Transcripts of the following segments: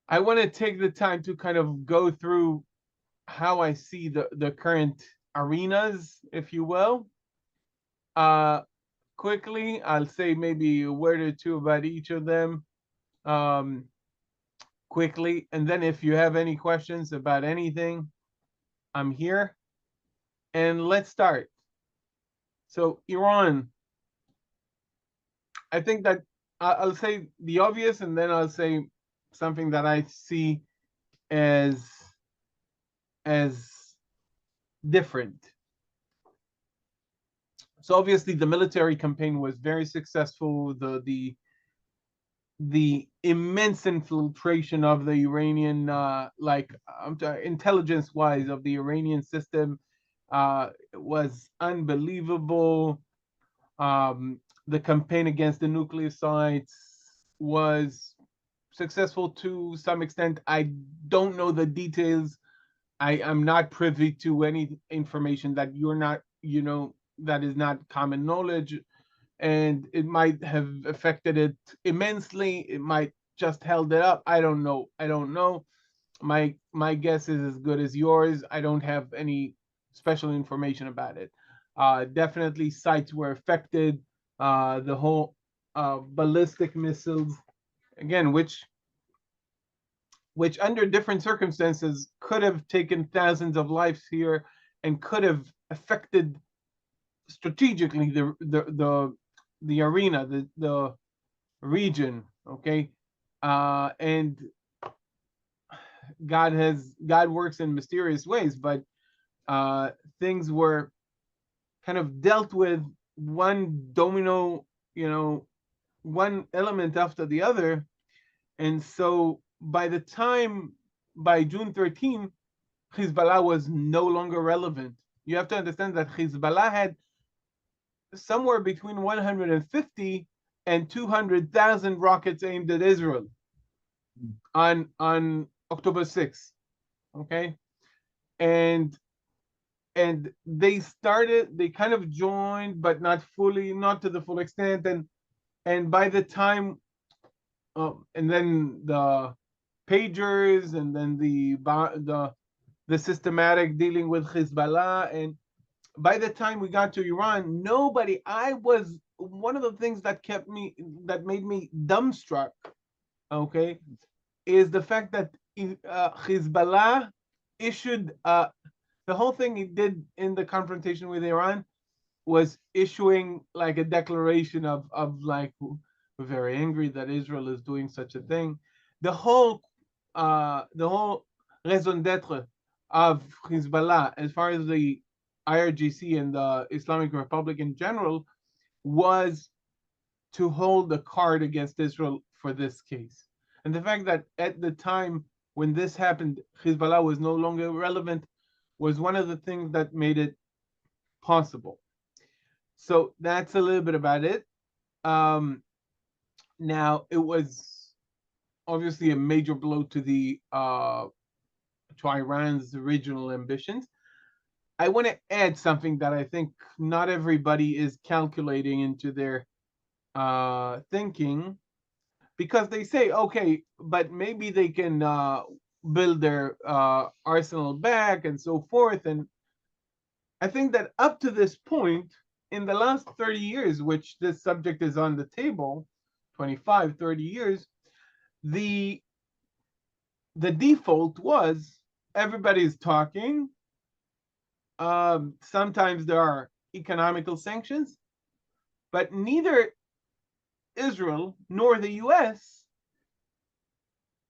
I want to take the time to kind of go through how I see the current arenas, if you will. Uh, Quickly, I'll say maybe a word or two about each of them um, quickly. And then if you have any questions about anything, I'm here. And let's start. So, Iran, I think that I'll say the obvious and then I'll say something that I see as as different. So obviously the military campaign was very successful. The immense infiltration of the Iranian, intelligence wise, of the Iranian system was unbelievable. The campaign against the nuclear sites was successful to some extent. I don't know the details. I'm not privy to any information that you're not, that is not common knowledge, and it might have affected it immensely. It might just held it up. I don't know. I don't know. My guess is as good as yours. I don't have any special information about it. Definitely, sites were affected. The whole ballistic missiles, again, which under different circumstances could have taken thousands of lives here and could have affected strategically the arena, the region. Okay, and God works in mysterious ways, but things were kind of dealt with one domino, one element after the other, and so by June 13, Hezbollah was no longer relevant. You have to understand that Hezbollah had somewhere between 150 and 200,000 rockets aimed at Israel on October 6th. Okay, and they kind of joined, but not fully, not to the full extent, and by the time, and then the pagers, and then the systematic dealing with Hezbollah, and by the time we got to Iran, nobody. I was one of the things that made me dumbstruck. Okay, is the fact that Hezbollah issued the whole thing he did in the confrontation with Iran was issuing like a declaration of like, we're very angry that Israel is doing such a thing. The whole raison d'être of Hezbollah, as far as the IRGC and the Islamic Republic in general, was to hold the card against Israel for this case. And the fact that at the time when this happened, Hezbollah was no longer relevant was one of the things that made it possible. So that's a little bit about it. Um, Now it was obviously a major blow to Iran's regional ambitions. I want to add something that I think not everybody is calculating into their thinking, because they say, okay, but maybe they can build their arsenal back and so forth. And I think that up to this point, in the last 30 years, which this subject is on the table, 25, 30 years, the the default was everybody's talking. Sometimes there are economical sanctions, but neither Israel nor the US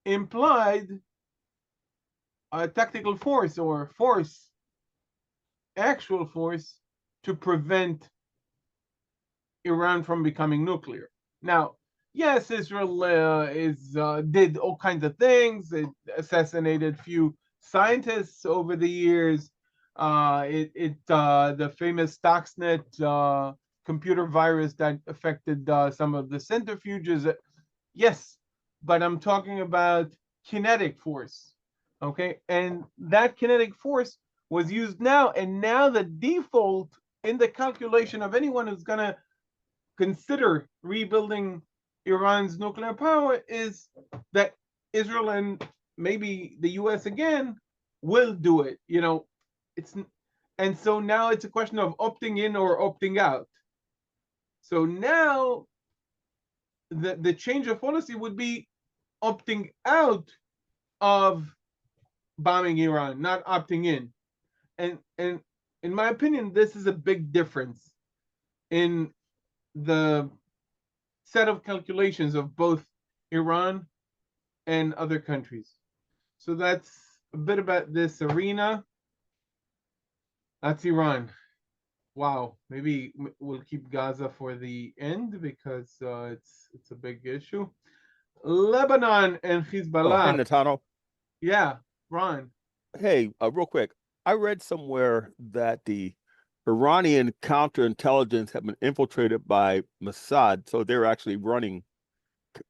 implied a tactical force or actual force, to prevent Iran from becoming nuclear. Now, yes, Israel did all kinds of things. It assassinated few scientists over the years. The famous Stuxnet computer virus that affected some of the centrifuges. Yes, but I'm talking about kinetic force. Okay, and that kinetic force was used now, and now the default in the calculation of anyone who's going to consider rebuilding Iran's nuclear power is that Israel and maybe the US again will do it. And so now it's a question of opting in or opting out. So now the change of policy would be opting out of bombing Iran, not opting in. And in my opinion, this is a big difference in the set of calculations of both Iran and other countries. So that's a bit about this arena. That's Iran. Wow, maybe we'll keep Gaza for the end because it's a big issue. Lebanon and Oh, hey, Hezbollah. Netanel. Yeah, Ron. Hey, real quick. I read somewhere that the Iranian counterintelligence had been infiltrated by Mossad, so they're actually running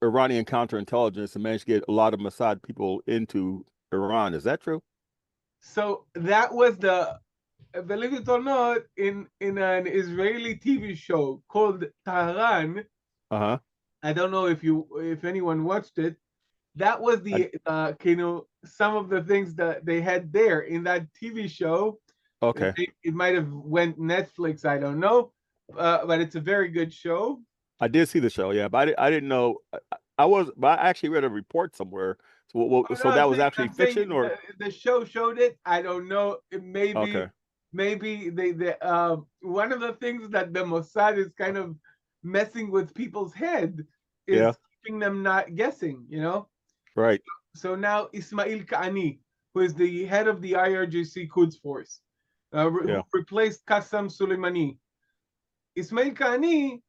Iranian counterintelligence and managed to get a lot of Mossad people into Iran. Is that true? So that was believe it or not, in an Israeli TV show called Tehran. Uh-huh. I don't know if anyone watched it. That was I, the some of the things that they had there in that TV show. okay. It might have went Netflix, I don't know, but it's a very good show. I did see the show, yeah, but I didn't know. But I actually read a report somewhere. Oh, no, So that was actually I'm saying fiction, or the show showed it. I don't know. okay, Maybe they one of the things that the Mossad is kind of messing with people's head yeah, is keeping them not guessing. right, So now Ismail Ka'ani, who is the head of the IRGC Quds Force, who yeah, replaced Qassam Soleimani. Ismail Ka'ani,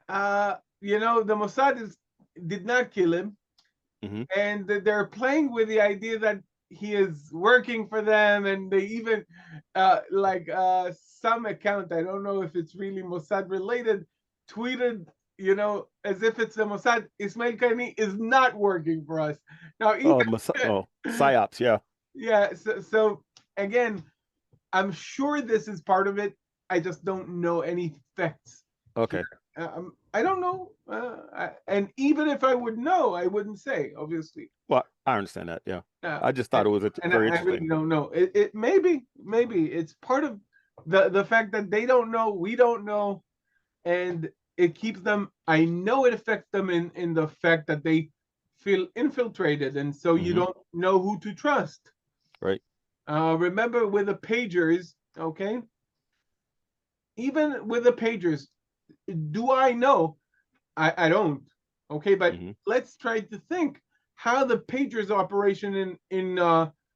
the Mossad did not kill him, hmm, and they're playing with the idea that he is working for them, and they even some account, I don't know if it's really Mossad related, tweeted, as if it's the Mossad, Ismail Kani is not working for us. Now even psyops, yeah, yeah, so again, I'm sure this is part of it. I just don't know any facts here. okay. I don't know, and even if I would know, I wouldn't say, obviously. Well, I understand that, yeah. Uh, I just thought and it was very I interesting. really don't know. It maybe it's part of the fact that they don't know, we don't know, and it keeps them. I know it affects them in the fact that they feel infiltrated, and so you Hmm. don't know who to trust. Right. Remember with the pagers, okay? Even with the pagers, do I know? I don't. Okay, but Hmm. let's try to think how the pagers operation in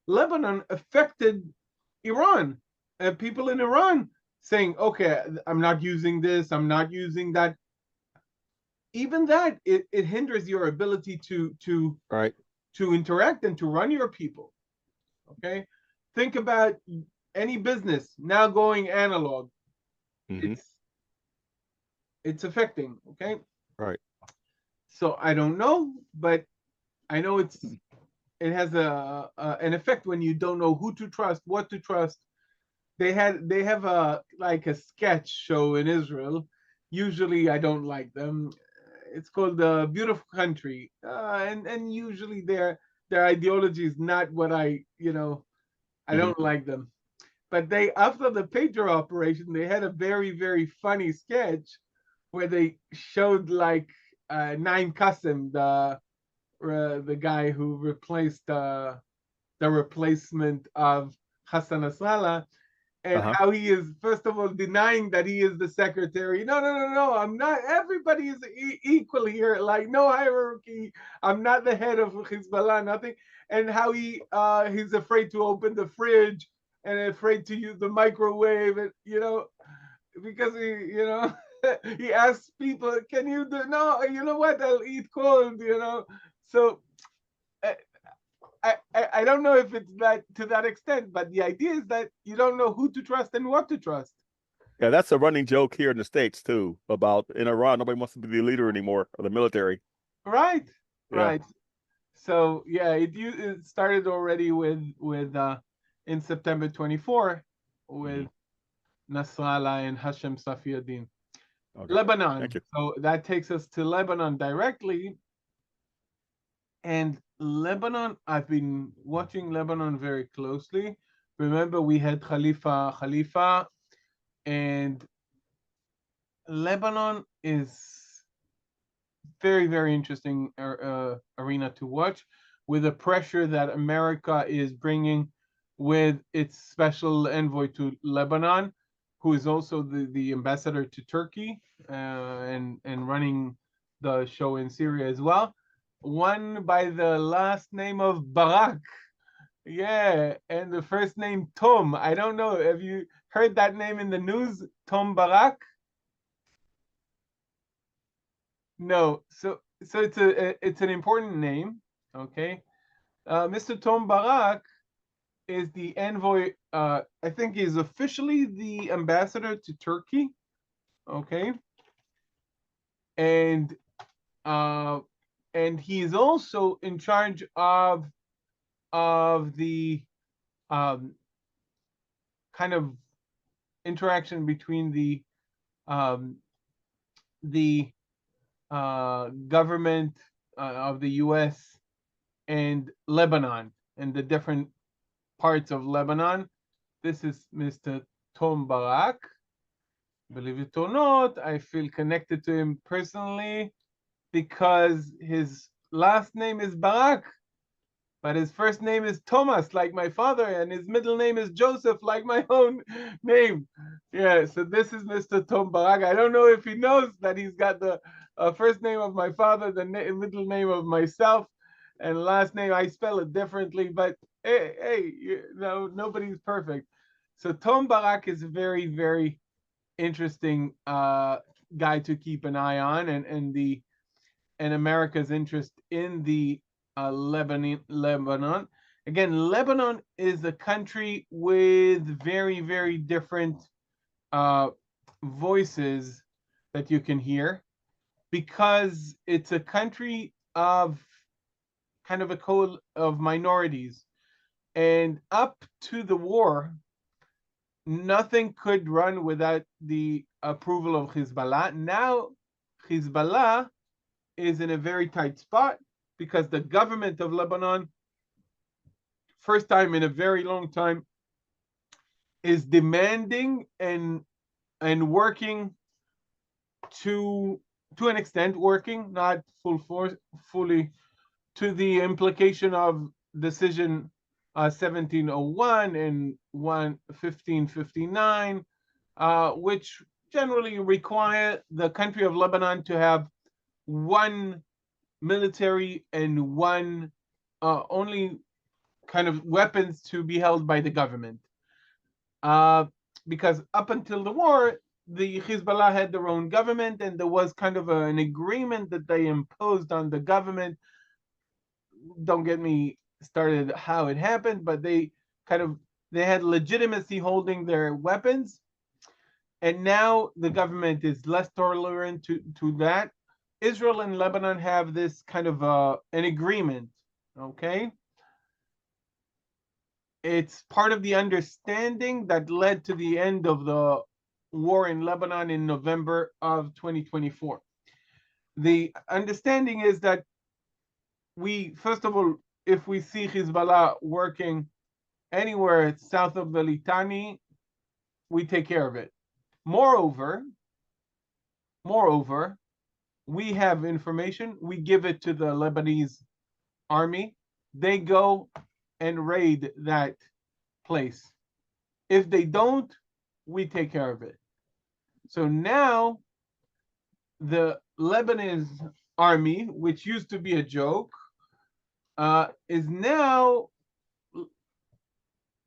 Lebanon affected Iran. People in Iran saying, "Okay, I'm not using this. I'm not using that." Even that it hinders your ability Right. to interact and to run your people. Okay, think about any business now going analog. Hmm. It's affecting. Okay, Right. so I don't know, but I know it has an effect when you don't know who to trust, what to trust. They have a sketch show in Israel. Usually I don't like them. It's called the Beautiful Country, and usually their ideology is not what I Hmm. don't like them. But they, after the pager operation, they had a very very funny sketch where they showed like Naim Qassem, the guy who replaced the replacement of Hassan Nasrallah, and Uh-huh. how he is first of all denying that he is the secretary. No, no, no, no. I'm not. Everybody is equal here. Like no hierarchy. I'm not the head of Hezbollah. Nothing. And how he's afraid to open the fridge and afraid to use the microwave. And because he. He asks people, "Can you do?" No, you know what? I'll eat cold. So uh, I don't know if it's that to that extent, but the idea is that you don't know who to trust and what to trust. Yeah, that's a running joke here in the States too, about in Iran, nobody wants to be the leader anymore of the military. Right, Yeah. right. So yeah, it started already with in September 24 Hmm. with Nasrallah and Hashem Safiuddin. Okay. Lebanon. Thank you. So that takes us to Lebanon directly, and Lebanon, I've been watching Lebanon very closely. Remember, we had Khalifa, and Lebanon is very, very interesting arena to watch, with the pressure that America is bringing with its special envoy to Lebanon, who is also the ambassador to Turkey, and running the show in Syria as well. One by the last name of Barak. Yeah, and the first name Tom. I don't know. Have you heard that name in the news? Tom Barak? No. So it's an important name. Okay. Mr. Tom Barak is the envoy. I think he's officially the ambassador to Turkey. Okay. And uh, and he is also in charge of the um, kind of interaction between um, the government of the U.S. and Lebanon and the different parts of Lebanon. This is Mr. Tom Barak. Believe it or not, I feel connected to him personally because his last name is Barak, but his first name is Thomas, like my father, and his middle name is Joseph, like my own name. Yeah, so this is Mr. Tom Barak. I don't know if he knows that he's got the first name of my father, the middle name of myself, and last name I spell it differently. But hey, nobody's perfect. So Tom Barak is a very, very interesting guy to keep an eye on, and America's interest in the Lebanon. Again, Lebanon is a country with very, very different uh, voices that you can hear, because it's a country of kind of a code of minorities. And up to the war, nothing could run without the approval of Hezbollah. Now, Hezbollah is in a very tight spot because the government of Lebanon, first time in a very long time, is demanding and working to an extent, working not full force fully, to the implication of decision 1701 and 1559, which generally require the country of Lebanon to have one military and one only kind of weapons to be held by the government. Uh, because up until the war, the Hezbollah had their own government, and there was kind of an agreement that they imposed on the government. Don't get me started how it happened, but they had legitimacy holding their weapons, and now the government is less tolerant to that. Israel and Lebanon have this kind of an agreement, okay? It's part of the understanding that led to the end of the war in Lebanon in November of 2024. The understanding is that first of all, if we see Hezbollah working anywhere south of the Litani, we take care of it. Moreover, we have information, we give it to the Lebanese army, they go and raid that place. If they don't, we take care of it. So now the Lebanese army, which used to be a joke, is now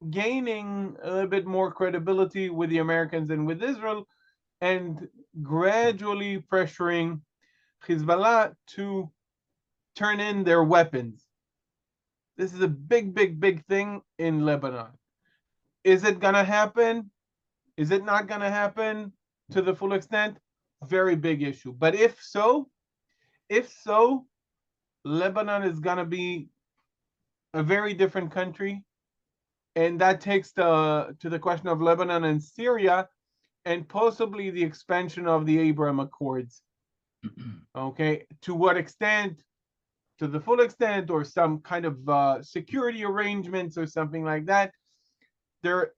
gaining a little bit more credibility with the Americans and with Israel, and gradually pressuring Hezbollah to turn in their weapons. This is a big, big, big thing in Lebanon. Is it going to happen? Is it not going to happen to the full extent? Very big issue. But if so, Lebanon is going to be a very different country. And that takes to the question of Lebanon and Syria, and possibly the expansion of the Abraham Accords. Okay, to what extent to the full extent, or some kind of security arrangements or something like that. There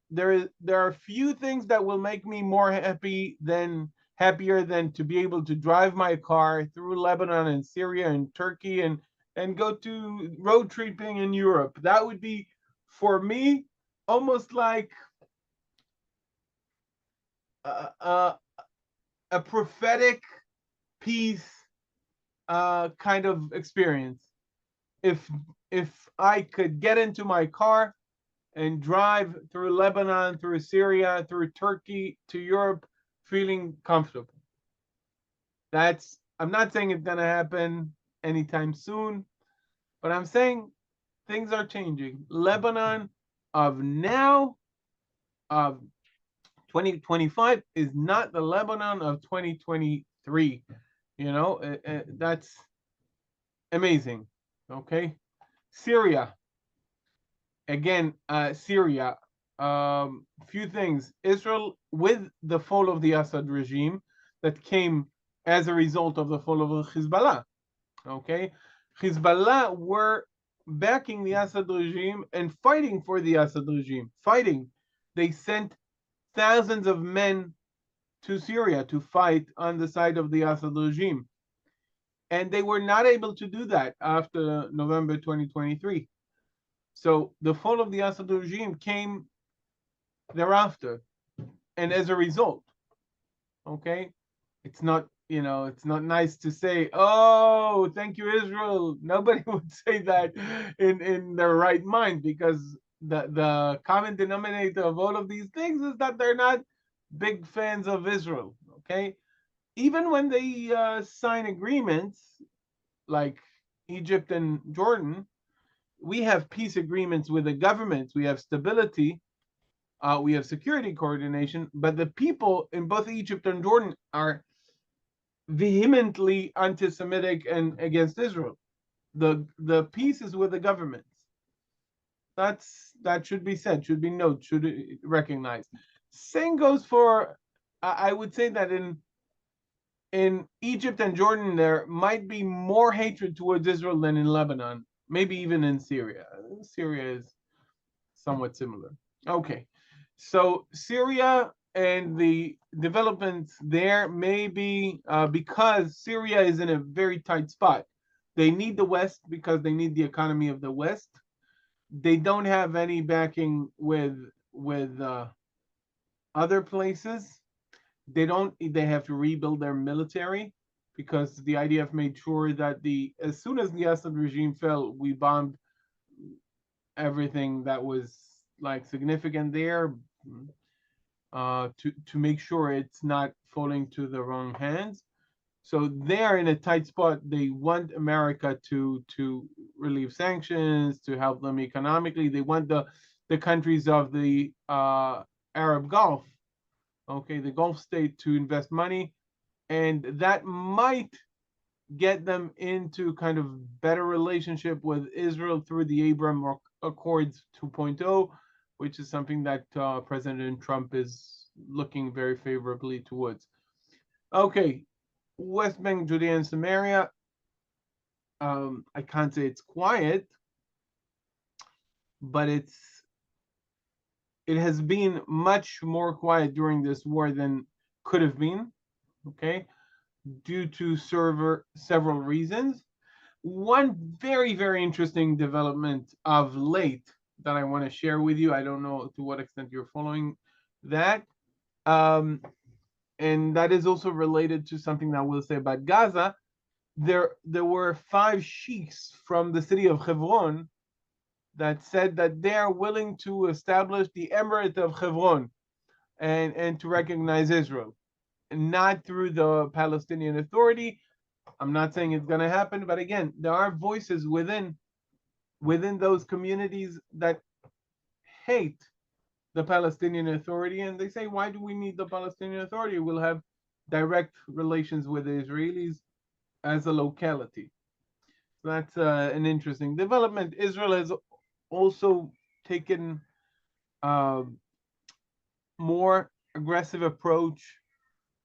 are few things that will make me more happier than to be able to drive my car through Lebanon and Syria and Turkey and go to road tripping in Europe. That would be, for me, almost like a prophetic peace kind of experience. If I could get into my car and drive through Lebanon, through Syria, through Turkey to Europe, feeling comfortable. I'm not saying it's gonna happen anytime soon, but I'm saying things are changing. Lebanon of now, of 2025, is not the Lebanon of 2023. That's amazing. Okay. Syria. Again, Syria. Few things. Israel, with the fall of the Assad regime, that came as a result of the fall of Hezbollah. Okay, Hezbollah were backing the Assad regime and fighting for the Assad regime. Fighting. They sent thousands of men to Syria to fight on the side of the Assad regime. And they were not able to do that after November 2023. So the fall of the Assad regime came thereafter. And as a result, okay, it's not nice to say, oh, thank you, Israel. Nobody would say that in their right mind, because the common denominator of all of these things is that they're not big fans of Israel. Okay, even when they sign agreements like Egypt and Jordan, we have peace agreements with the governments. We have stability. We have security coordination. But the people in both Egypt and Jordan are vehemently anti-Semitic and against Israel. The peace is with the governments. That should be said, should be noted, should be recognized. Same goes for, I would say that in Egypt and Jordan, there might be more hatred towards Israel than in Lebanon, maybe even in Syria. Syria is somewhat similar. Okay, so Syria and the developments there may be because Syria is in a very tight spot. They need the West because they need the economy of the West. They don't have any backing with other places. They have to rebuild their military, because the IDF made sure that as soon as the Assad regime fell, we bombed everything that was like significant there, to make sure it's not falling to the wrong hands. So they're in a tight spot. They want America to relieve sanctions, to help them economically. They want the countries of the Arab Gulf, okay, the Gulf state, to invest money, and that might get them into kind of better relationship with Israel through the Abraham Accords 2.0, which is something that President Trump is looking very favorably towards. Okay, West Bank, Judea, and Samaria. I can't say it's quiet, but it has been much more quiet during this war than could have been. Okay, due to several reasons. One very, very interesting development of late that I want to share with you. I don't know to what extent you're following that. And that is also related to something that we'll say about Gaza. There were 5 sheikhs from the city of Hebron that said that they are willing to establish the Emirate of Hebron and to recognize Israel, not through the Palestinian Authority. I'm not saying it's going to happen, but again, there are voices within those communities that hate the Palestinian Authority, and they say, why do we need the Palestinian Authority? We'll have direct relations with the Israelis as a locality. So that's an interesting development. Israel has also taken a more aggressive approach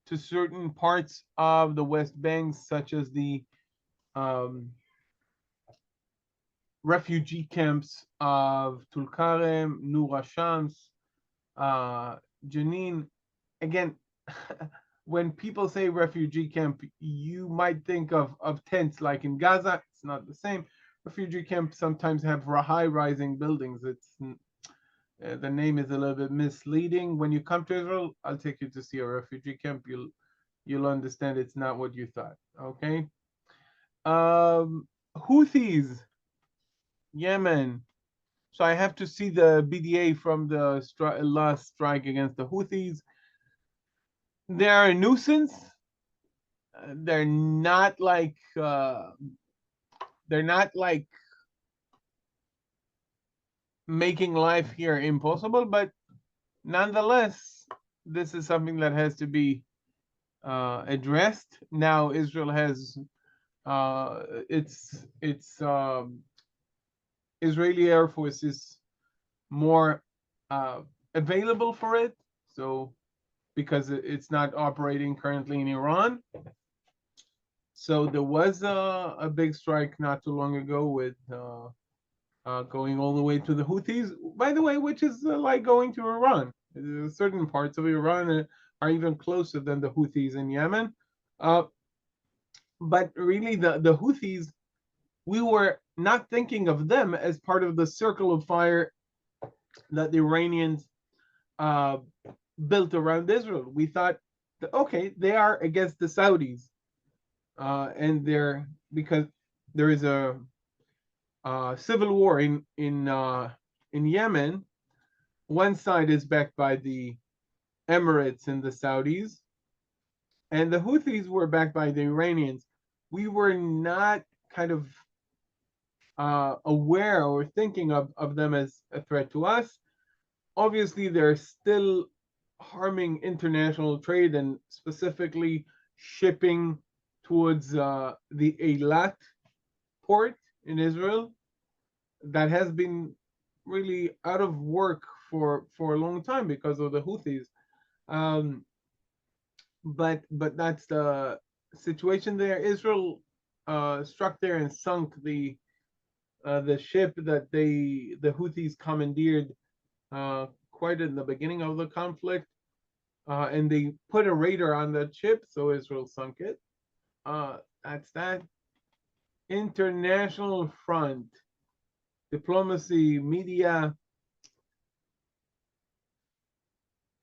to certain parts of the West Bank, such as the refugee camps of Tulkarem, Nur Shams, Jenin. Again, when people say refugee camp, you might think of tents like in Gaza. It's not the same. Refugee camps sometimes have high rising buildings. It's the name is a little bit misleading. When you come to Israel, I'll take you to see a refugee camp. You'll understand it's not what you thought. Okay. Houthis, Yemen. So I have to see the BDA from the last strike against the Houthis. They're a nuisance. They're not like making life here impossible, but nonetheless, this is something that has to be addressed. Now Israel has its Israeli Air Force is more available for it. So because it's not operating currently in Iran. So there was a big strike not too long ago with going all the way to the Houthis, by the way, which is like going to Iran. Certain parts of Iran are even closer than the Houthis in Yemen. But really, the Houthis, we were not thinking of them as part of the circle of fire that the Iranians uh, built around Israel. We thought, that, okay, they are against the Saudis, and they're because there is a civil war in Yemen. One side is backed by the Emirates and the Saudis, and the Houthis were backed by the Iranians. We were not kind of aware or thinking of them as a threat to us. Obviously, they're still harming international trade and specifically shipping towards the Eilat port in Israel that has been really out of work for a long time because of the Houthis. Um, but that's the situation there. Israel struck there and sunk the ship that the Houthis commandeered quite in the beginning of the conflict, and they put a radar on that ship, so Israel sunk it. That's that. International front, diplomacy, media.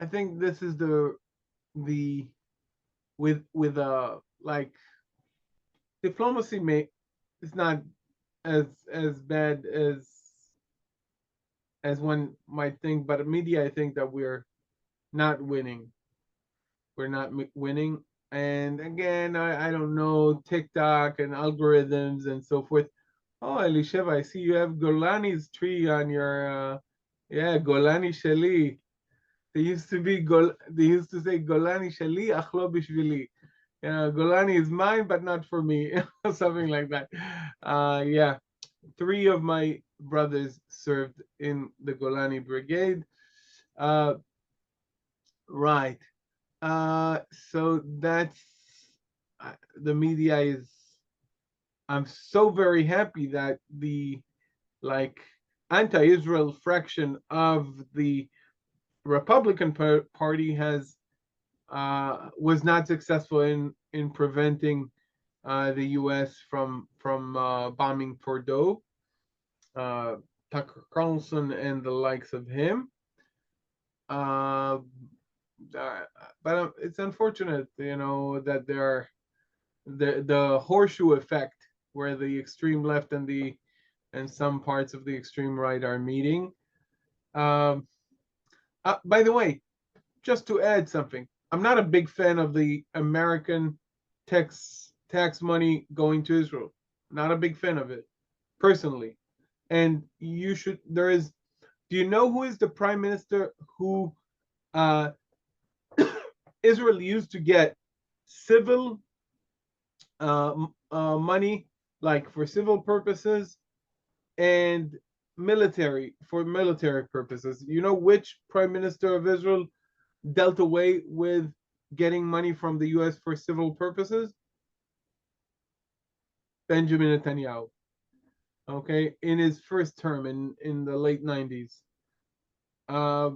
I think this is the with like diplomacy may is not as bad as one might think, but media, I think that we're not winning. We're not winning. And again, I don't know, TikTok and algorithms and so forth. Oh, Elisheva, I see you have Golani's tree on your, yeah, Golani Shali. They used to say Golani Shali, Achlo Bishvili. Golani is mine, but not for me, something like that. Yeah, three of my brothers served in the Golani Brigade. Right. So that's the media is. I'm so very happy that the like anti-Israel fraction of the Republican Party has was not successful in preventing the U.S. from bombing Fordo. Tucker Carlson and the likes of him. Uh, but it's unfortunate, that there are the horseshoe effect where the extreme left and some parts of the extreme right are meeting. Um, by the way, just to add something, I'm not a big fan of the American tax money going to Israel. Not a big fan of it, personally. And you should. There is. Do you know who is the prime minister who uh, Israel used to get civil money, like for civil purposes, and military purposes? You know which prime minister of Israel dealt away with getting money from the U.S. for civil purposes? Benjamin Netanyahu. okay, in his first term in the late 90s. Uh,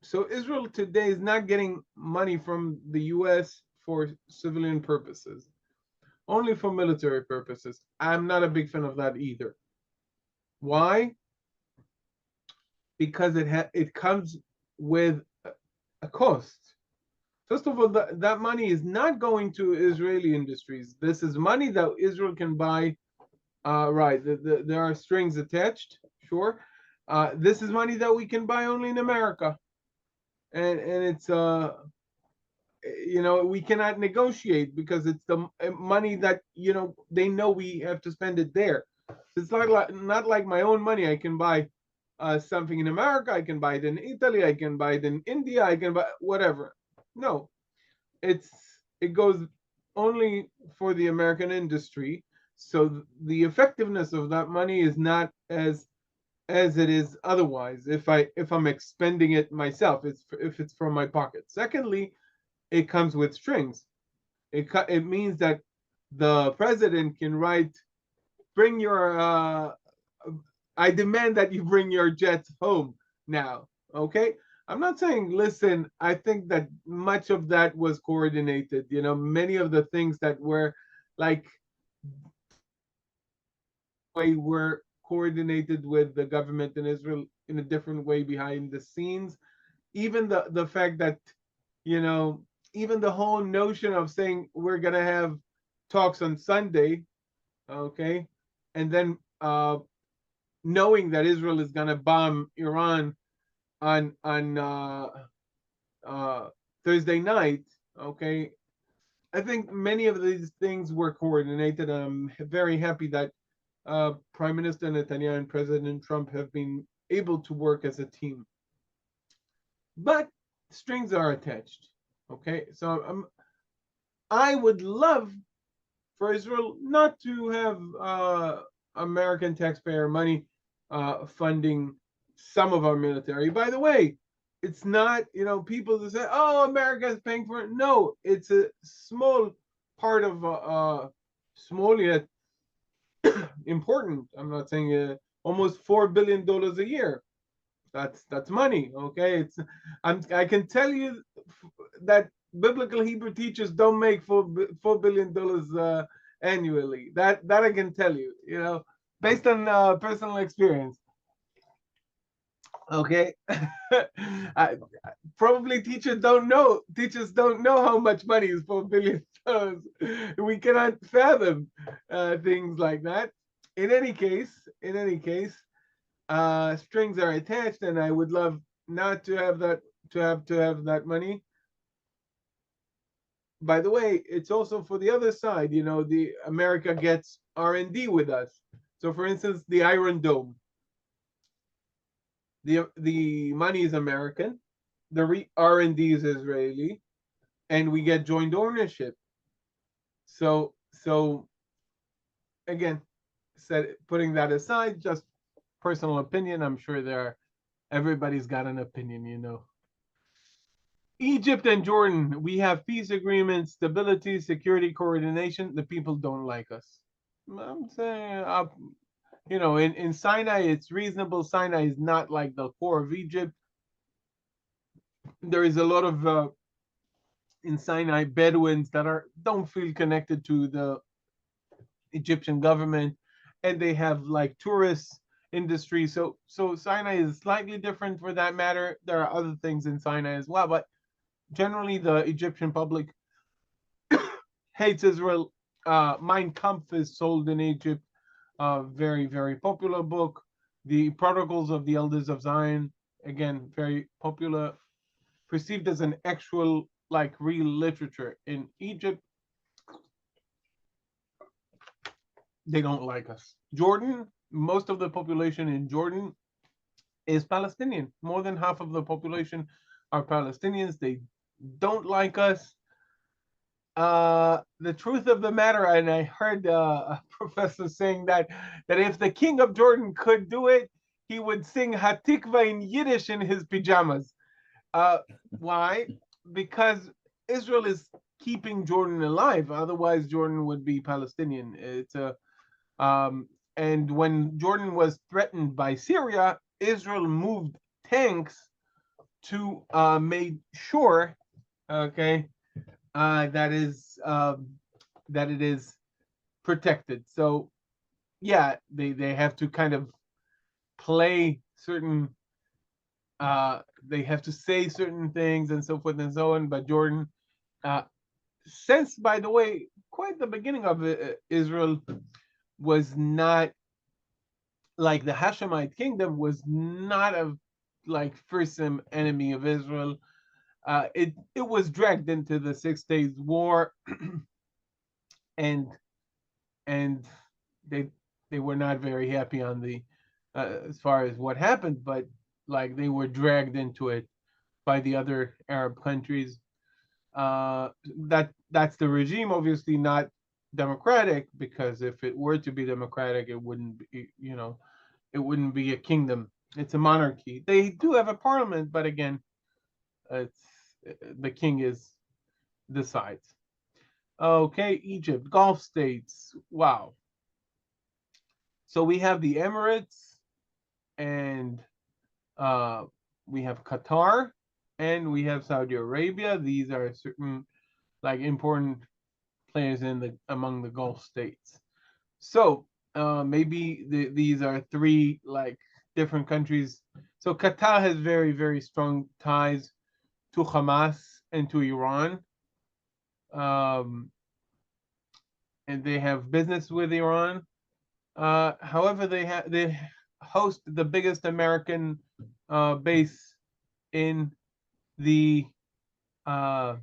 so Israel today is not getting money from the US for civilian purposes, only for military purposes. I'm not a big fan of that either. Why? Because it comes with a cost. First of all, that money is not going to Israeli industries. This is money that Israel can buy. Right, there are strings attached, sure. This is money that we can buy only in America, and it's we cannot negotiate because it's the money that they know we have to spend it there. It's not like my own money. I can buy something in America. I can buy it in Italy. I can buy it in India. I can buy whatever. No, it's it goes only for the American industry. So the effectiveness of that money is not as it is otherwise if I'm expending it myself. If it's from my pocket. Secondly, it comes with strings. It means that the president can write, bring your I demand that you bring your jets home now. Okay? I'm not saying, listen, I think that much of that was coordinated. Many of the things that were like were coordinated with the government in Israel in a different way behind the scenes. Even the fact that, you know, even the whole notion of saying we're gonna have talks on Sunday, okay, and then knowing that Israel is gonna bomb Iran on uh, Thursday night, okay. I think many of these things were coordinated. I'm very happy that Prime Minister Netanyahu and President Trump have been able to work as a team. But strings are attached. Okay, so I would love for Israel not to have American taxpayer money funding some of our military. By the way, it's not, people that say, oh, America is paying for it. No, it's a small part of, small yet important. I'm not saying almost $4 billion a year. That's money. Okay, I can tell you that biblical Hebrew teachers don't make $4 billion annually. That I can tell you. Based on personal experience. Okay, I, probably teachers don't know how much money is $4 billion. We cannot fathom things like that. In any case, strings are attached, and I would love not to have that to have that money. By the way, it's also for the other side. The America gets R&D with us. So, for instance, the Iron Dome. The money is American, the R&D is Israeli, and we get joint ownership. So again, putting that aside, just personal opinion. I'm sure everybody's got an opinion. Egypt and Jordan, we have peace agreements, stability, security, coordination. The people don't like us. I'm saying, in Sinai, it's reasonable. Sinai is not like the core of Egypt. There is a lot of in Sinai Bedouins that don't feel connected to the Egyptian government, and they have like tourist industry. So Sinai is slightly different for that matter. There are other things in Sinai as well, but generally the Egyptian public hates Israel. Mein Kampf is sold in Egypt. Very, very popular book. The Protocols of the Elders of Zion, again, very popular, perceived as an actual, like, real literature. In Egypt, they don't like us. Jordan, most of the population in Jordan is Palestinian. More than half of the population are Palestinians. They don't like us. The truth of the matter, and I heard a professor saying that if the king of Jordan could do it, he would sing Hatikva in Yiddish in his pajamas. Why? Because Israel is keeping Jordan alive. Otherwise, Jordan would be Palestinian. It's a when Jordan was threatened by Syria, Israel moved tanks to make sure, okay, that it is protected. So yeah, they have to kind of play certain, they have to say certain things and so forth and so on. But Jordan, since, by the way, quite the beginning of Israel was not like the Hashemite kingdom was not a like fearsome enemy of Israel. It was dragged into the 6 Days War, and and they they were not very happy on the as far as what happened, but like they were dragged into it by the other Arab countries. That's the regime, obviously not democratic, because if it were to be democratic, it wouldn't be, it wouldn't be a kingdom. It's a monarchy. They do have a parliament, but again, it's the king decides. Okay, Egypt, Gulf states. Wow. So we have the Emirates, and we have Qatar, and we have Saudi Arabia. These are certain like important players among the Gulf states. So maybe these are three like different countries. So Qatar has very, very strong ties to Hamas and to Iran, and they have business with Iran. However, they host the biggest American base in the uh,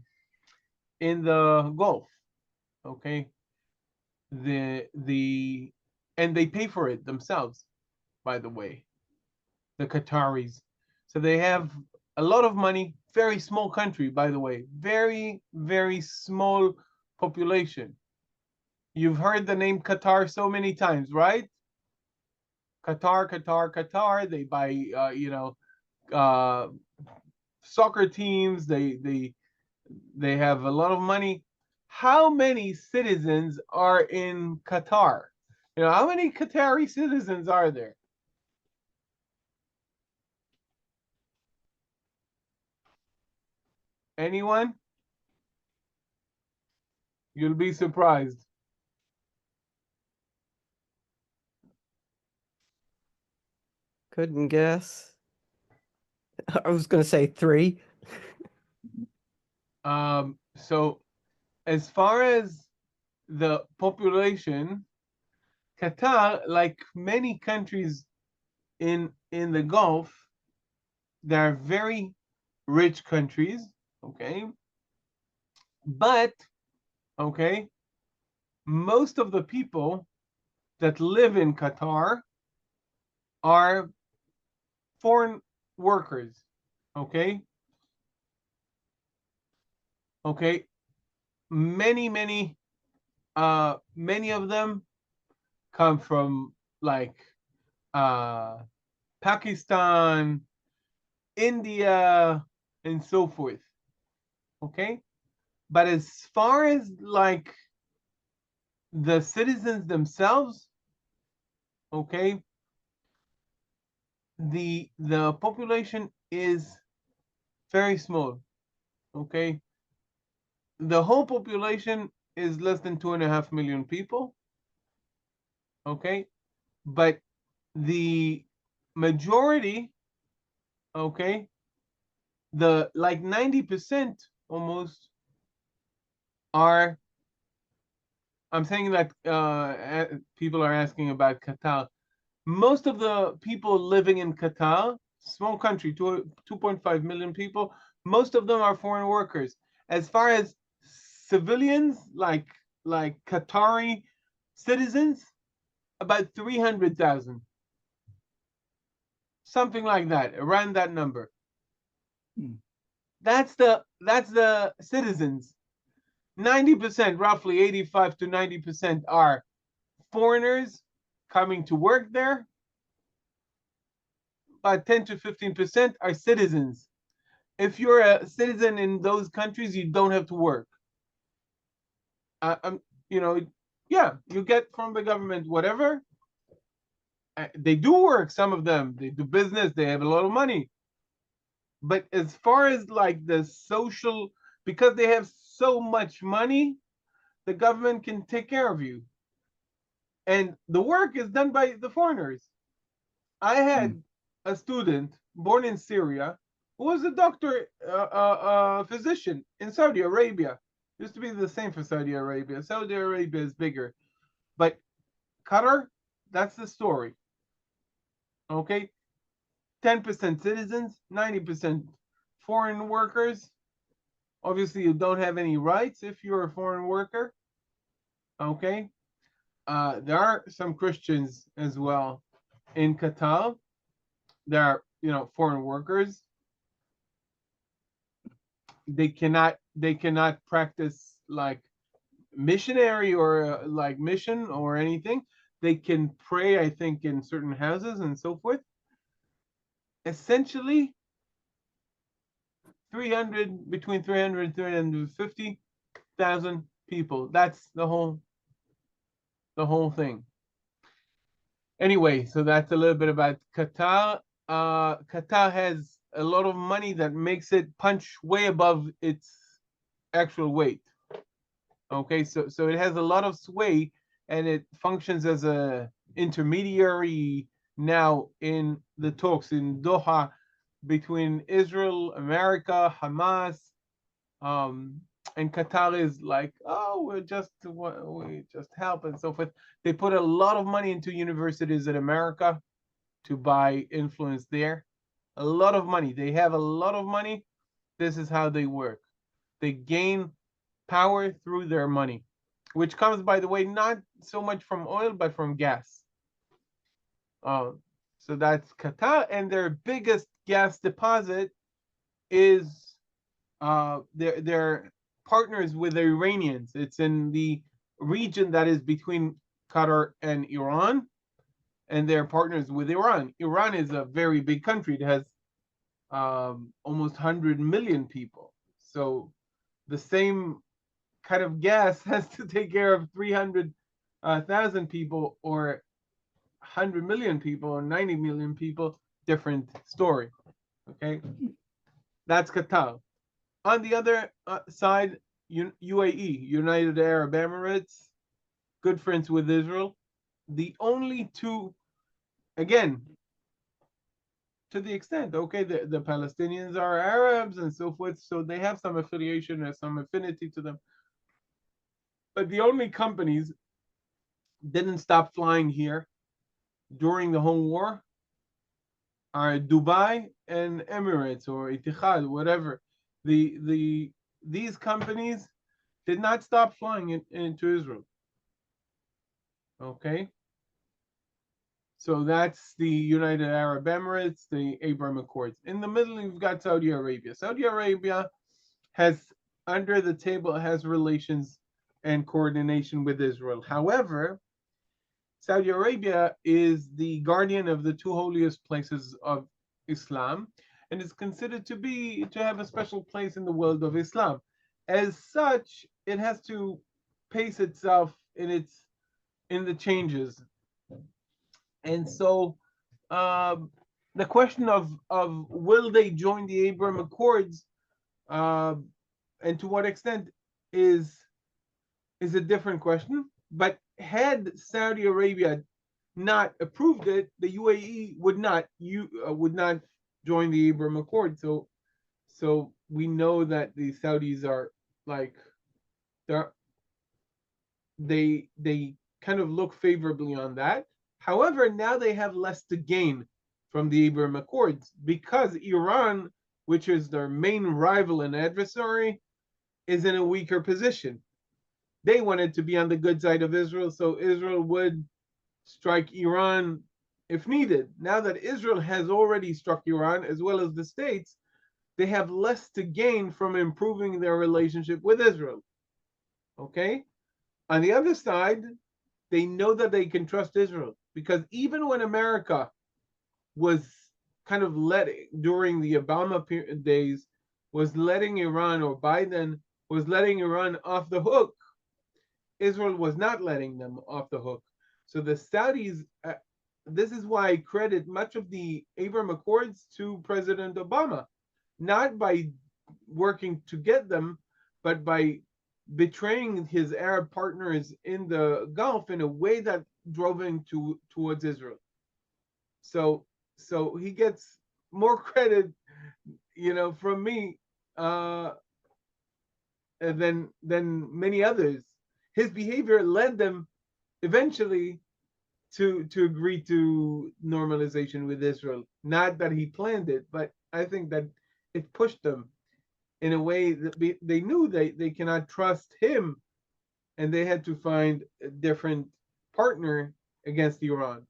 Gulf. Okay, and they pay for it themselves, by the way, the Qataris. So they have a lot of money. Very small country, by the way. Very, very small population. You've heard the name Qatar so many times, right? Qatar, Qatar, Qatar. They buy, uh, soccer teams. They have a lot of money. How many citizens are in Qatar? How many Qatari citizens are there? Anyone? You'll be surprised. Couldn't guess. I was going to say 3. So as far as the population, Qatar, like many countries in the Gulf, they're very rich countries, okay? But, okay, most of the people that live in Qatar are foreign workers, okay? Okay, many of them come from like Pakistan, India, and so forth. Okay, but as far as like the citizens themselves, okay, the population is very small. Okay, the whole population is less than 2.5 million people. Okay, but the majority, okay, the like 90% almost are, I'm saying that people are asking about Qatar. Most of the people living in Qatar, small country, 2.5 million people, most of them are foreign workers. As far as civilians, like Qatari citizens, about 300,000, something like that, around that number. That's the citizens. 90%, roughly 85 to 90% are foreigners coming to work there. About 10 to 15% are citizens. If you're a citizen in those countries, you don't have to work. Yeah, you get from the government whatever, They do work, some of them. They do business, they have a lot of money. But as far as like the social, because they have so much money, the government can take care of you. And the work is done by the foreigners. I had a student born in Syria who was a doctor, physician in Saudi Arabia. Used to be the same for Saudi Arabia. Saudi Arabia is bigger. But Qatar, that's the story. Okay? 10% citizens, 90% foreign workers. Obviously, you don't have any rights if you're a foreign worker. Okay? There are some Christians as well in Qatar. There are, foreign workers. They cannot practice like missionary or like mission or anything. They can pray, I think, in certain houses and so forth. Essentially, between 300 and 350,000 people. That's the whole thing. Anyway, so that's a little bit about Qatar. Qatar has a lot of money that makes it punch way above its actual weight. Okay, so it has a lot of sway, and it functions as a intermediary now in the talks in Doha between Israel, America, Hamas, and Qatar is like, oh, we just help and so forth. They put a lot of money into universities in America to buy influence there. A lot of money. They have a lot of money. This is how they work. They gain power through their money, which comes, by the way, not so much from oil, but from gas. So that's Qatar, and their biggest gas deposit is their partners with the Iranians. It's in the region that is between Qatar and Iran, and they're partners with Iran. Iran is a very big country. It has almost 100 million people. So the same kind of gas has to take care of 300,000 people or 100 million people or 90 million people. Different story. Okay, that's Qatar. On the other side, UAE, United Arab Emirates, good friends with Israel. The only two, again, to the extent, okay, the Palestinians are Arabs and so forth, so they have some affiliation or some affinity to them. But the only companies didn't stop flying here during the whole war are Dubai and Emirates or Etihad, whatever. These companies did not stop flying into Israel. Okay. So that's the United Arab Emirates, the Abraham Accords. In the middle, you've got Saudi Arabia. Saudi Arabia has, under the table, has relations and coordination with Israel. However, Saudi Arabia is the guardian of the two holiest places of Islam, and is considered to have a special place in the world of Islam. As such, it has to pace itself in the changes. And so the question of will they join the Abraham Accords, and to what extent, is a different question. But had Saudi Arabia not approved it, the UAE would not join the Abraham Accord. So we know that the Saudis are like, they kind of look favorably on that. However, now they have less to gain from the Abraham Accords because Iran, which is their main rival and adversary, is in a weaker position. They wanted to be on the good side of Israel, so Israel would strike Iran if needed. Now that Israel has already struck Iran, as well as the states, they have less to gain from improving their relationship with Israel. Okay? On the other side, they know that they can trust Israel, because even when America was kind of during the Obama days, was letting Iran, or Biden was letting Iran off the hook, Israel was not letting them off the hook. So the Saudis this is why I credit much of the Abraham Accords to President Obama, not by working to get them, but by betraying his Arab partners in the Gulf in a way that drove him towards Israel. So he gets more credit, from me, than many others. His behavior led them eventually to agree to normalization with Israel. Not that he planned it, but I think that it pushed them in a way that they knew they cannot trust him, and they had to find a different partner against Iran.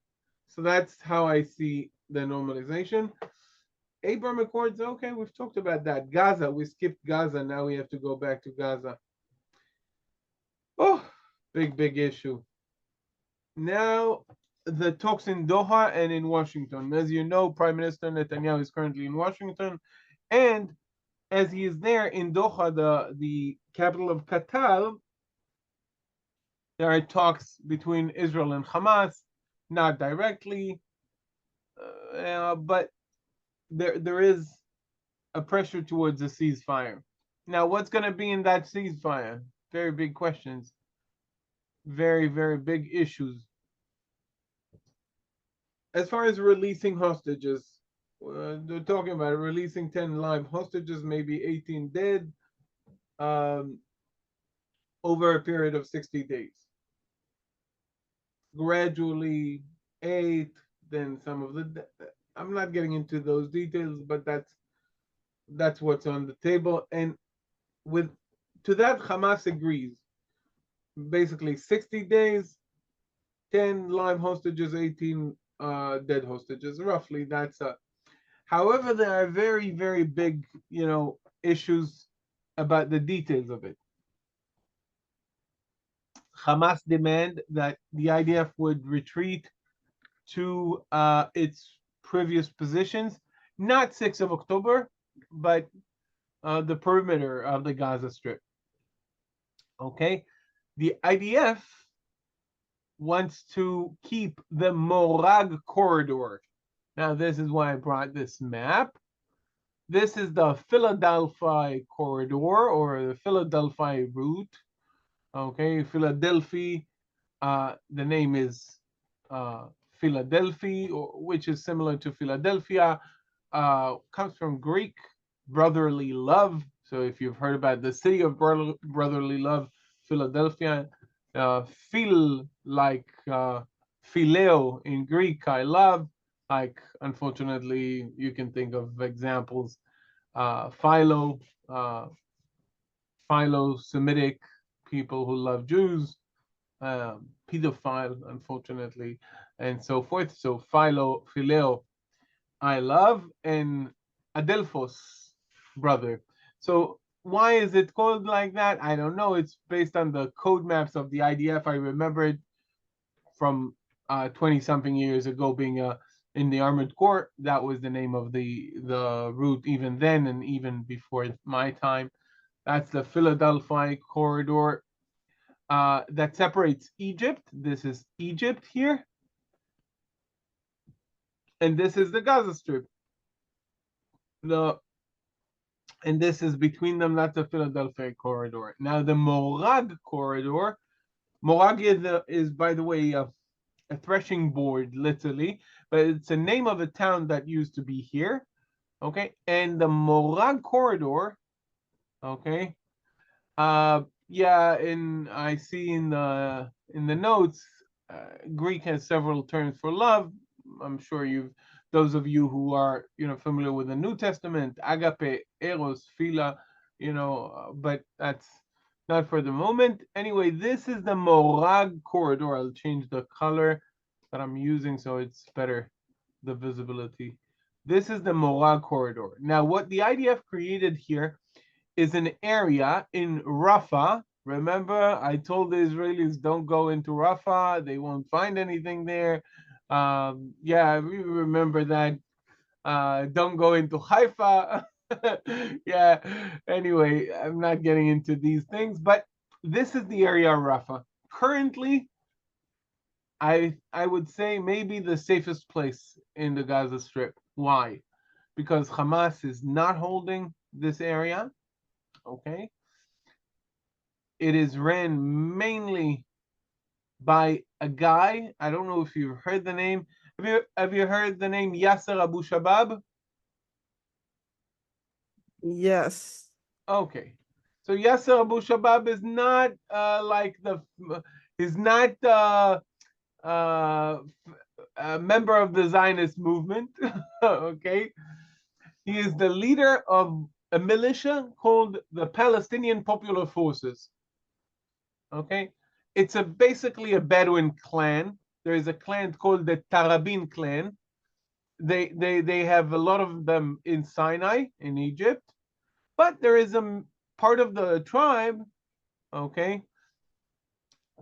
So that's how I see the normalization. Abraham Accords, okay, we've talked about that. Gaza, we skipped Gaza. Now we have to go back to Gaza. Oh, big issue. Now, the talks in Doha and in Washington. As you know, Prime Minister Netanyahu is currently in Washington, and as he is there in Doha, the capital of Qatar, there are talks between Israel and Hamas, not directly, but there is a pressure towards a ceasefire. Now, what's going to be in that ceasefire? Very big questions. Very, very big issues. As far as releasing hostages, they're talking about releasing 10 live hostages, maybe 18 dead, over a period of 60 days. Gradually, 8, then some of the. I'm not getting into those details, but that's what's on the table. And to that, Hamas agrees. Basically, 60 days, 10 live hostages, 18 dead hostages, roughly. However, there are very, very big, issues about the details of it. Hamas demand that the IDF would retreat to its previous positions, not 6th of October, but the perimeter of the Gaza Strip. Okay, the IDF wants to keep the Morag corridor. Now, this is why I brought this map. This is the Philadelphia corridor, or the Philadelphia route. Okay, Philadelphia. The name is Philadelphia, which is similar to Philadelphia. Comes from Greek, brotherly love. So if you've heard about the city of brotherly love, Philadelphia, feel like phileo in Greek, I love. Like, unfortunately, you can think of examples. Philo, Semitic people who love Jews, pedophile, unfortunately, and so forth. So phileo, I love, and Adelphos, brother. So why is it called like that? I don't know. It's based on the code maps of the IDF. I remember it from 20-something years ago, being in the Armored Corps. That was the name of the route even then, and even before my time. That's the Philadelphia corridor that separates Egypt. This is Egypt here. And this is the Gaza Strip. And this is between them, that's the Philadelphia corridor. Now the Morag corridor, Morag is by the way, a threshing board, literally, but it's a name of a town that used to be here. Okay, and the Morag corridor, okay, yeah, and I see in the notes, Greek has several terms for love. I'm sure those of you who are familiar with the New Testament, agape, eros, philia, but that's not for the moment. Anyway, this is the Morag corridor. I'll change the color that I'm using so it's better, the visibility. This is the Morag corridor. Now, what the IDF created here is an area in Rafah. Remember, I told the Israelis don't go into Rafah. They won't find anything there. Yeah, we remember that. Don't go into Haifa. Yeah, anyway, I'm not getting into these things, but this is the area of Rafah. Currently, I would say maybe the safest place in the Gaza Strip. Why? Because Hamas is not holding this area. Okay. It is ran mainly by a guy. I don't know if you've heard the name. Have you heard the name Yasser Abu Shabab? Yes. Okay. So Yasser Abu Shabab is not he's not a member of the Zionist movement. Okay. He is the leader of a militia called the Palestinian Popular Forces. Okay. It's basically a Bedouin clan. There is a clan called the Tarabin clan. They have a lot of them in Sinai in Egypt, but there is a part of the tribe. Okay.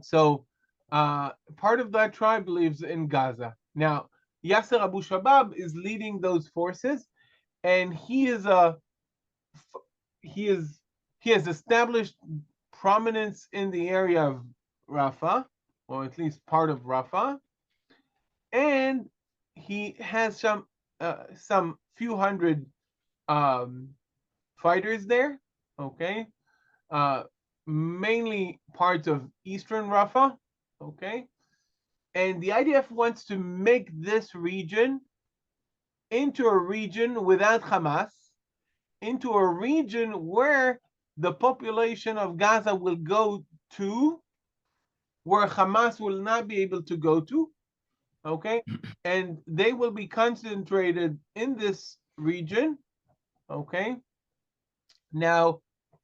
So part of that tribe lives in Gaza. Now, Yasser Abu Shabab is leading those forces, and he has established prominence in the area of Rafah, or at least part of Rafah, and he has some few hundred fighters there. Okay, mainly parts of eastern Rafah. Okay, and the IDF wants to make this region into a region without Hamas, into a region where the population of Gaza will go to, where Hamas will not be able to go to. Okay, and they will be concentrated in this region. Okay, now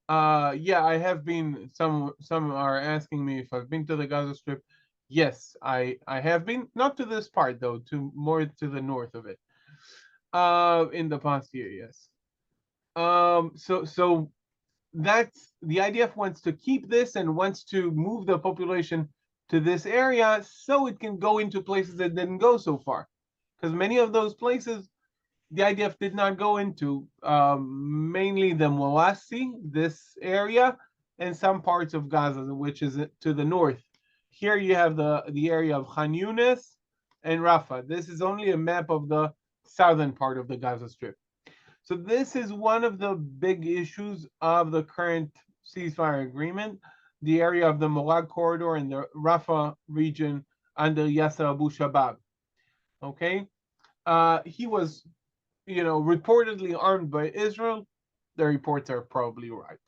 yeah, I have been. Some are asking me if I've been to the Gaza Strip. Yes, I have been, not to this part though, to more to the north of it. In the past year, yes. So that's the IDF wants to keep this and wants to move the population to this area so it can go into places that didn't go so far, because many of those places the IDF did not go into, mainly the Mawasi, this area, and some parts of Gaza, which is to the north. Here you have the area of Khan Yunis and Rafah. This is only a map of the southern part of the Gaza Strip. So this is one of the big issues of the current ceasefire agreement, the area of the Morag corridor and the Rafah region under Yasser Abu Shabab. Okay, he was, reportedly armed by Israel. The reports are probably right.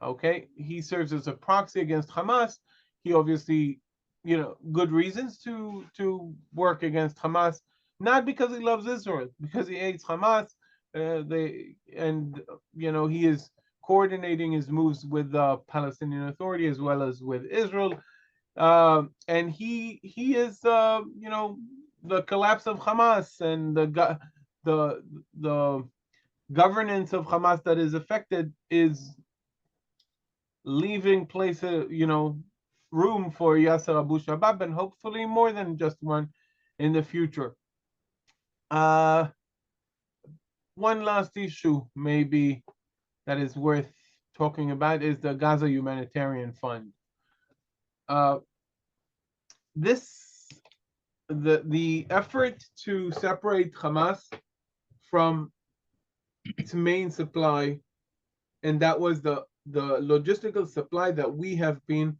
Okay, he serves as a proxy against Hamas. He obviously, good reasons to work against Hamas, not because he loves Israel, because he hates Hamas. He is coordinating his moves with the Palestinian Authority as well as with Israel. And he is, the collapse of Hamas and the governance of Hamas that is affected is leaving room for Yasser Abu Shabab, and hopefully more than just one in the future. One last issue maybe that is worth talking about is the Gaza Humanitarian Fund. The effort to separate Hamas from its main supply, and that was the logistical supply that we have been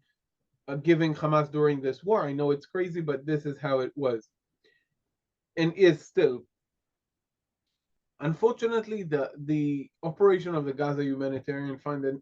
giving Hamas during this war. I know it's crazy, but this is how it was and is still. Unfortunately, the operation of the Gaza Humanitarian Fund, and